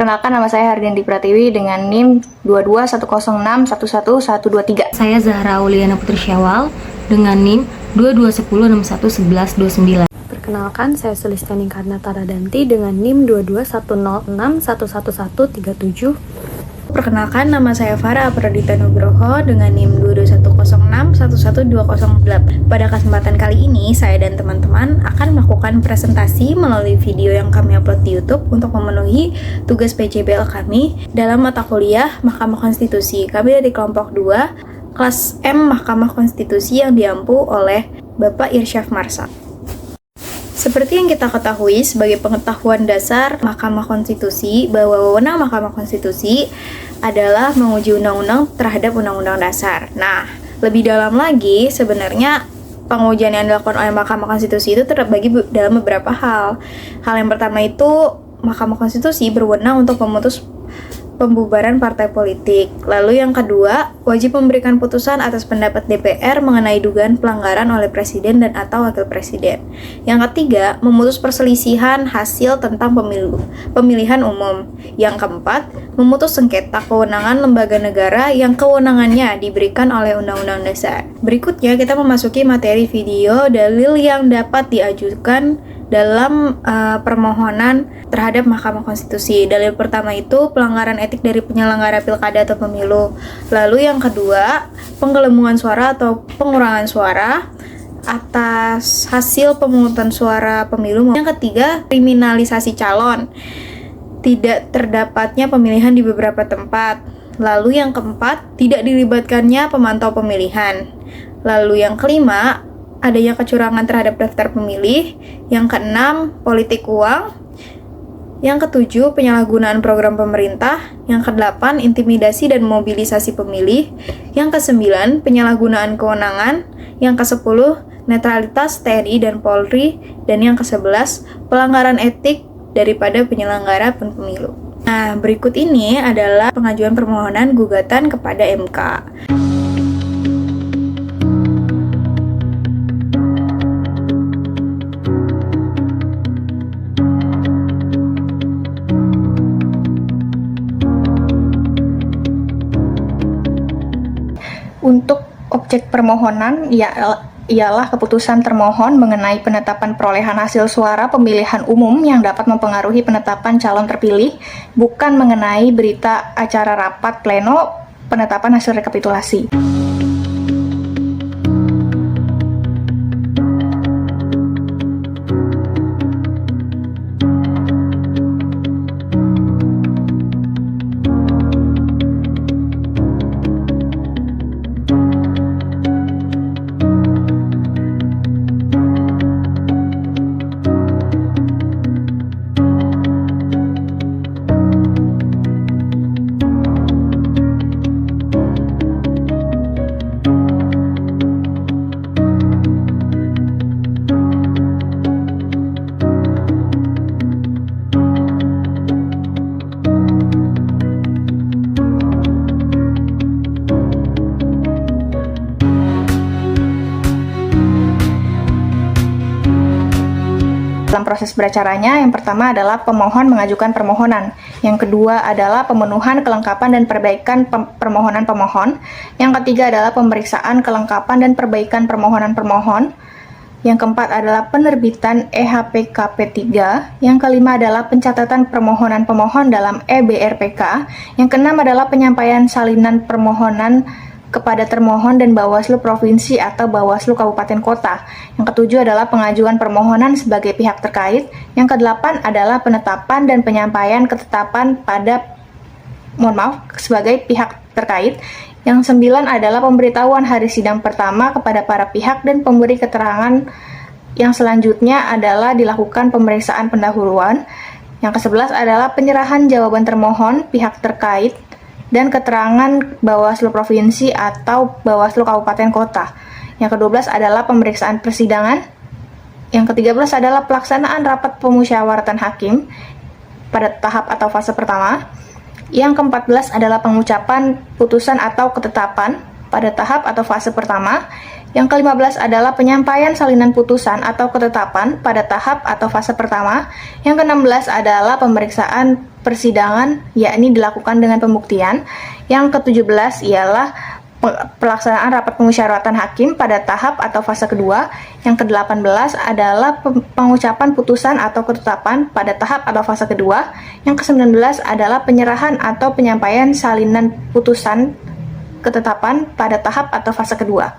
Perkenalkan, nama saya Hardianti Pratiwi dengan NIM 22106111123. Saya Zahra Auliana Putri Syawal dengan NIM 2210611129. Perkenalkan, saya Sulistani Karnata Radanti dengan NIM 2210611137. Perkenalkan, nama saya Farah Apradita Nugroho dengan NIM 2210611208. Pada kesempatan kali ini, saya dan teman-teman akan melakukan presentasi melalui video yang kami upload di YouTube untuk memenuhi tugas PJBL kami dalam mata kuliah Mahkamah Konstitusi. Kami dari kelompok 2, kelas M Mahkamah Konstitusi yang diampu oleh Bapak Irsyaf Marsha. Seperti yang kita ketahui sebagai pengetahuan dasar Mahkamah Konstitusi bahwa wewenang Mahkamah Konstitusi adalah menguji undang-undang terhadap undang-undang dasar. Nah, lebih dalam lagi sebenarnya pengujian yang dilakukan oleh Mahkamah Konstitusi itu terbagi dalam beberapa hal. Hal yang pertama itu Mahkamah Konstitusi berwenang untuk memutus pembubaran partai politik. Lalu yang kedua, wajib memberikan putusan atas pendapat DPR mengenai dugaan pelanggaran oleh presiden dan atau wakil presiden. Yang ketiga, memutus perselisihan hasil tentang pemilihan umum. Yang keempat, memutus sengketa kewenangan lembaga negara yang kewenangannya diberikan oleh Undang-Undang Dasar. Berikutnya kita memasuki materi video dalil yang dapat diajukan dalam permohonan terhadap Mahkamah Konstitusi. Dalil pertama itu pelanggaran etik dari penyelenggara pilkada atau pemilu. Lalu yang kedua, penggelembungan suara atau pengurangan suara atas hasil pemungutan suara pemilu. Yang ketiga, kriminalisasi calon, tidak terdapatnya pemilihan di beberapa tempat. Lalu yang keempat, tidak dilibatkannya pemantau pemilihan. Lalu yang kelima, adanya kecurangan terhadap daftar pemilih. Yang keenam, politik uang. Yang ketujuh, penyalahgunaan program pemerintah. Yang kedelapan, intimidasi dan mobilisasi pemilih. Yang kesembilan, penyalahgunaan kewenangan. Yang kesepuluh, netralitas TNI dan Polri. Dan yang kesebelas, pelanggaran etik daripada penyelenggara pemilu. Nah, berikut ini adalah pengajuan permohonan gugatan kepada MK. Untuk objek permohonan ialah keputusan termohon mengenai penetapan perolehan hasil suara pemilihan umum yang dapat mempengaruhi penetapan calon terpilih, bukan mengenai berita acara rapat pleno penetapan hasil rekapitulasi. Dalam proses beracaranya, yang pertama adalah pemohon mengajukan permohonan. Yang kedua adalah pemenuhan, kelengkapan, dan perbaikan permohonan pemohon. Yang ketiga adalah pemeriksaan, kelengkapan, dan perbaikan permohonan pemohon. Yang keempat adalah penerbitan EHPKP 3. Yang kelima adalah pencatatan permohonan pemohon dalam EBRPK. Yang keenam adalah penyampaian salinan permohonan kepada termohon dan Bawaslu Provinsi atau Bawaslu Kabupaten Kota. Yang ketujuh adalah pengajuan permohonan sebagai pihak terkait. Yang kedelapan adalah penetapan dan penyampaian ketetapan sebagai pihak terkait. Yang sembilan adalah pemberitahuan hari sidang pertama kepada para pihak dan pemberi keterangan. Yang selanjutnya adalah dilakukan pemeriksaan pendahuluan. Yang ke-11 adalah penyerahan jawaban termohon pihak terkait dan keterangan Bawaslu Provinsi atau Bawaslu Kabupaten Kota. Yang ke-12 adalah pemeriksaan persidangan. Yang ke-13 adalah pelaksanaan rapat pemusyawaratan hakim pada tahap atau fase pertama. Yang ke-14 adalah pengucapan putusan atau ketetapan pada tahap atau fase pertama. Yang ke-15 adalah penyampaian salinan putusan atau ketetapan pada tahap atau fase pertama. Yang ke-16 adalah pemeriksaan persidangan, yakni dilakukan dengan pembuktian. Yang ke-17 ialah pelaksanaan rapat pemusyawaratan hakim pada tahap atau fase kedua. Yang ke-18 adalah pengucapan putusan atau ketetapan pada tahap atau fase kedua. Yang ke-19 adalah penyerahan atau penyampaian salinan putusan ketetapan pada tahap atau fase kedua.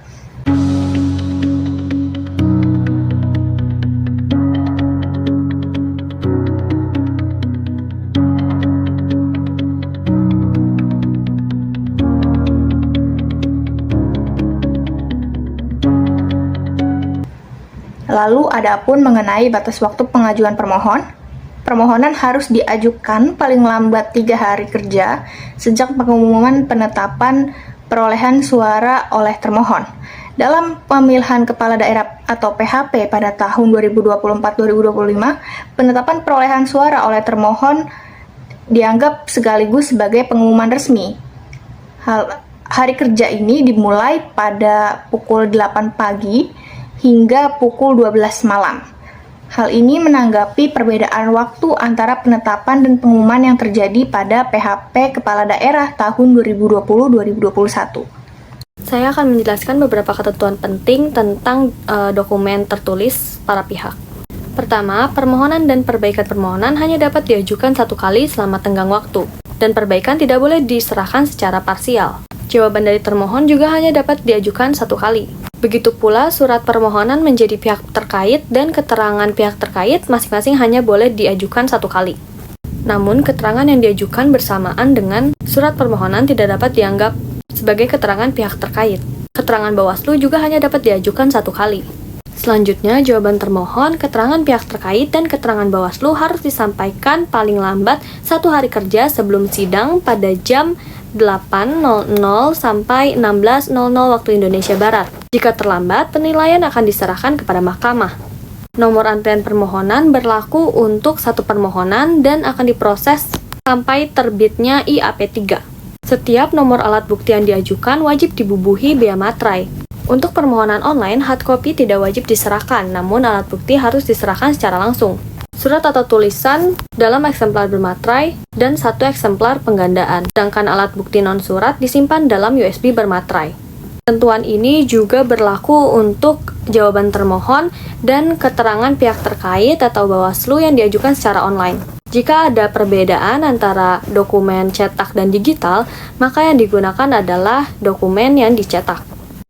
Lalu adapun mengenai batas waktu pengajuan permohon, permohonan harus diajukan paling lambat 3 hari kerja sejak pengumuman penetapan perolehan suara oleh termohon. Dalam pemilihan kepala daerah atau PHP pada tahun 2024-2025, penetapan perolehan suara oleh termohon dianggap sekaligus sebagai pengumuman resmi. Hari kerja ini dimulai pada pukul 8 pagi hingga pukul 12 malam. Hal ini menanggapi perbedaan waktu antara penetapan dan pengumuman yang terjadi pada PHP Kepala Daerah tahun 2020-2021. Saya akan menjelaskan beberapa ketentuan penting tentang dokumen tertulis para pihak. Pertama, permohonan dan perbaikan permohonan hanya dapat diajukan 1 kali selama tenggang waktu, dan perbaikan tidak boleh diserahkan secara parsial. Jawaban dari termohon juga hanya dapat diajukan 1 kali. Begitu pula surat permohonan menjadi pihak terkait dan keterangan pihak terkait masing-masing hanya boleh diajukan 1 kali. Namun, keterangan yang diajukan bersamaan dengan surat permohonan tidak dapat dianggap sebagai keterangan pihak terkait. Keterangan Bawaslu juga hanya dapat diajukan 1 kali. Selanjutnya, jawaban termohon, keterangan pihak terkait, dan keterangan Bawaslu harus disampaikan paling lambat 1 hari kerja sebelum sidang pada jam 8.00 sampai 16.00 waktu Indonesia Barat. Jika terlambat, penilaian akan diserahkan kepada mahkamah. Nomor antrian permohonan berlaku untuk 1 permohonan dan akan diproses sampai terbitnya IAP3. Setiap nomor alat bukti yang diajukan wajib dibubuhi bea materai. Untuk permohonan online, hard copy tidak wajib diserahkan, namun alat bukti harus diserahkan secara langsung. Surat atau tulisan dalam eksemplar bermaterai dan 1 eksemplar penggandaan, sedangkan alat bukti non-surat disimpan dalam USB bermaterai. Ketentuan ini juga berlaku untuk jawaban termohon dan keterangan pihak terkait atau Bawaslu yang diajukan secara online. Jika ada perbedaan antara dokumen cetak dan digital, maka yang digunakan adalah dokumen yang dicetak.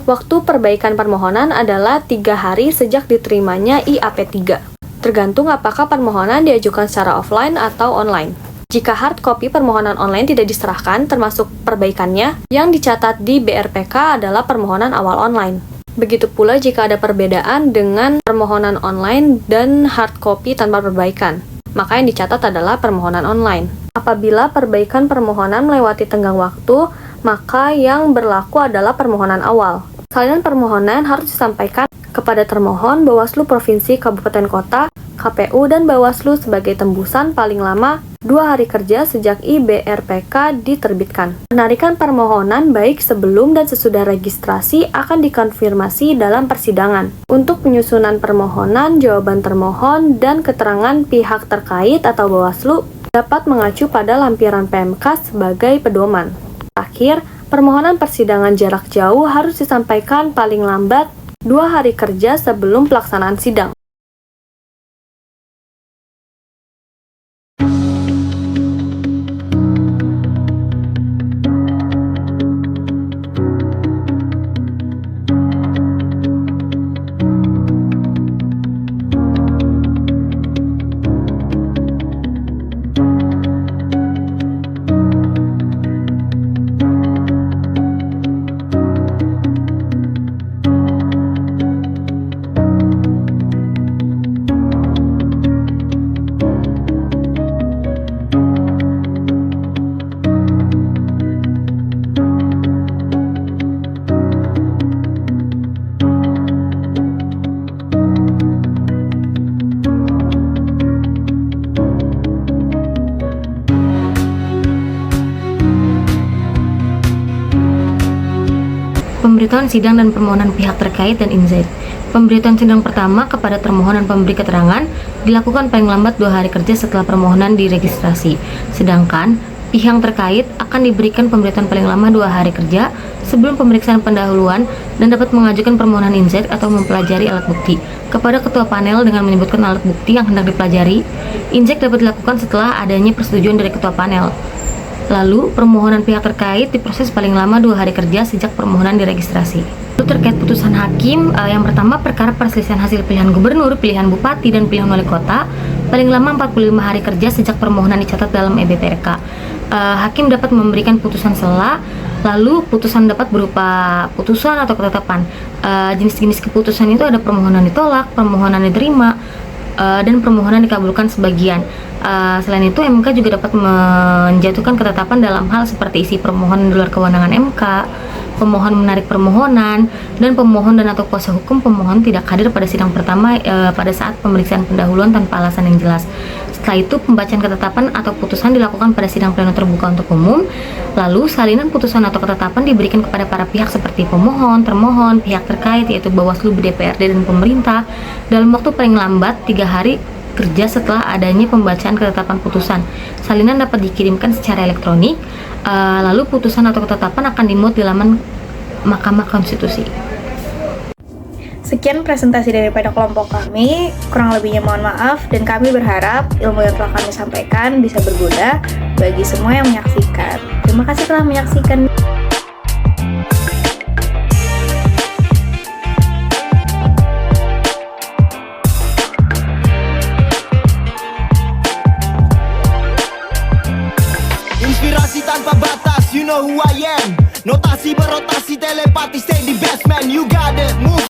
Waktu perbaikan permohonan adalah 3 hari sejak diterimanya IAP3. Tergantung apakah permohonan diajukan secara offline atau online. Jika hard copy permohonan online tidak diserahkan, termasuk perbaikannya, yang dicatat di BRPK adalah permohonan awal online. Begitu pula jika ada perbedaan dengan permohonan online dan hard copy tanpa perbaikan, maka yang dicatat adalah permohonan online. Apabila perbaikan permohonan melewati tenggang waktu, maka yang berlaku adalah permohonan awal. Salinan permohonan harus disampaikan kepada termohon, Bawaslu Provinsi Kabupaten Kota, KPU, dan Bawaslu sebagai tembusan paling lama 2 hari kerja sejak IBRPK diterbitkan. Penarikan permohonan baik sebelum dan sesudah registrasi akan dikonfirmasi dalam persidangan. Untuk penyusunan permohonan, jawaban termohon, dan keterangan pihak terkait atau Bawaslu dapat mengacu pada lampiran PMK sebagai pedoman. Terakhir, permohonan persidangan jarak jauh harus disampaikan paling lambat 2 hari kerja sebelum pelaksanaan sidang. Pemberitahuan sidang dan permohonan pihak terkait dan insight. Pemberitaan sidang pertama kepada termohon dan pemberi keterangan dilakukan paling lambat 2 hari kerja setelah permohonan diregistrasi. Sedangkan pihak terkait akan diberikan pemberitaan paling lama 2 hari kerja sebelum pemeriksaan pendahuluan dan dapat mengajukan permohonan injek atau mempelajari alat bukti. Kepada ketua panel dengan menyebutkan alat bukti yang hendak dipelajari, injek dapat dilakukan setelah adanya persetujuan dari ketua panel. Lalu, permohonan pihak terkait diproses paling lama 2 hari kerja sejak permohonan diregistrasi. Lalu terkait putusan hakim, yang pertama perkara perselisihan hasil pilihan gubernur, pilihan bupati, dan pilihan wali kota, paling lama 45 hari kerja sejak permohonan dicatat dalam EBPRK. Hakim dapat memberikan putusan sela, lalu putusan dapat berupa putusan atau ketetapan. Jenis-jenis keputusan itu ada permohonan ditolak, permohonan diterima, dan permohonan dikabulkan sebagian. Selain itu, MK juga dapat menjatuhkan ketetapan dalam hal seperti isi permohonan di luar kewenangan MK, pemohon menarik permohonan, dan pemohon dan atau kuasa hukum pemohon tidak hadir pada sidang pertama pada saat pemeriksaan pendahuluan tanpa alasan yang jelas. Setelah itu, pembacaan ketetapan atau putusan dilakukan pada sidang pleno terbuka untuk umum. Lalu, salinan putusan atau ketetapan diberikan kepada para pihak seperti pemohon, termohon, pihak terkait yaitu Bawaslu, DPRD, dan pemerintah dalam waktu paling lambat 3 hari kerja setelah adanya pembacaan ketetapan putusan. Salinan dapat dikirimkan secara elektronik, lalu putusan atau ketetapan akan dimuat di laman Mahkamah Konstitusi. Sekian presentasi daripada kelompok kami, kurang lebihnya mohon maaf, dan kami berharap ilmu yang telah kami sampaikan bisa berguna bagi semua yang menyaksikan. Terima kasih telah menyaksikan. Inspirasi tanpa batas, you know who I am. Notasi berotasi, telepati, stay the best man. You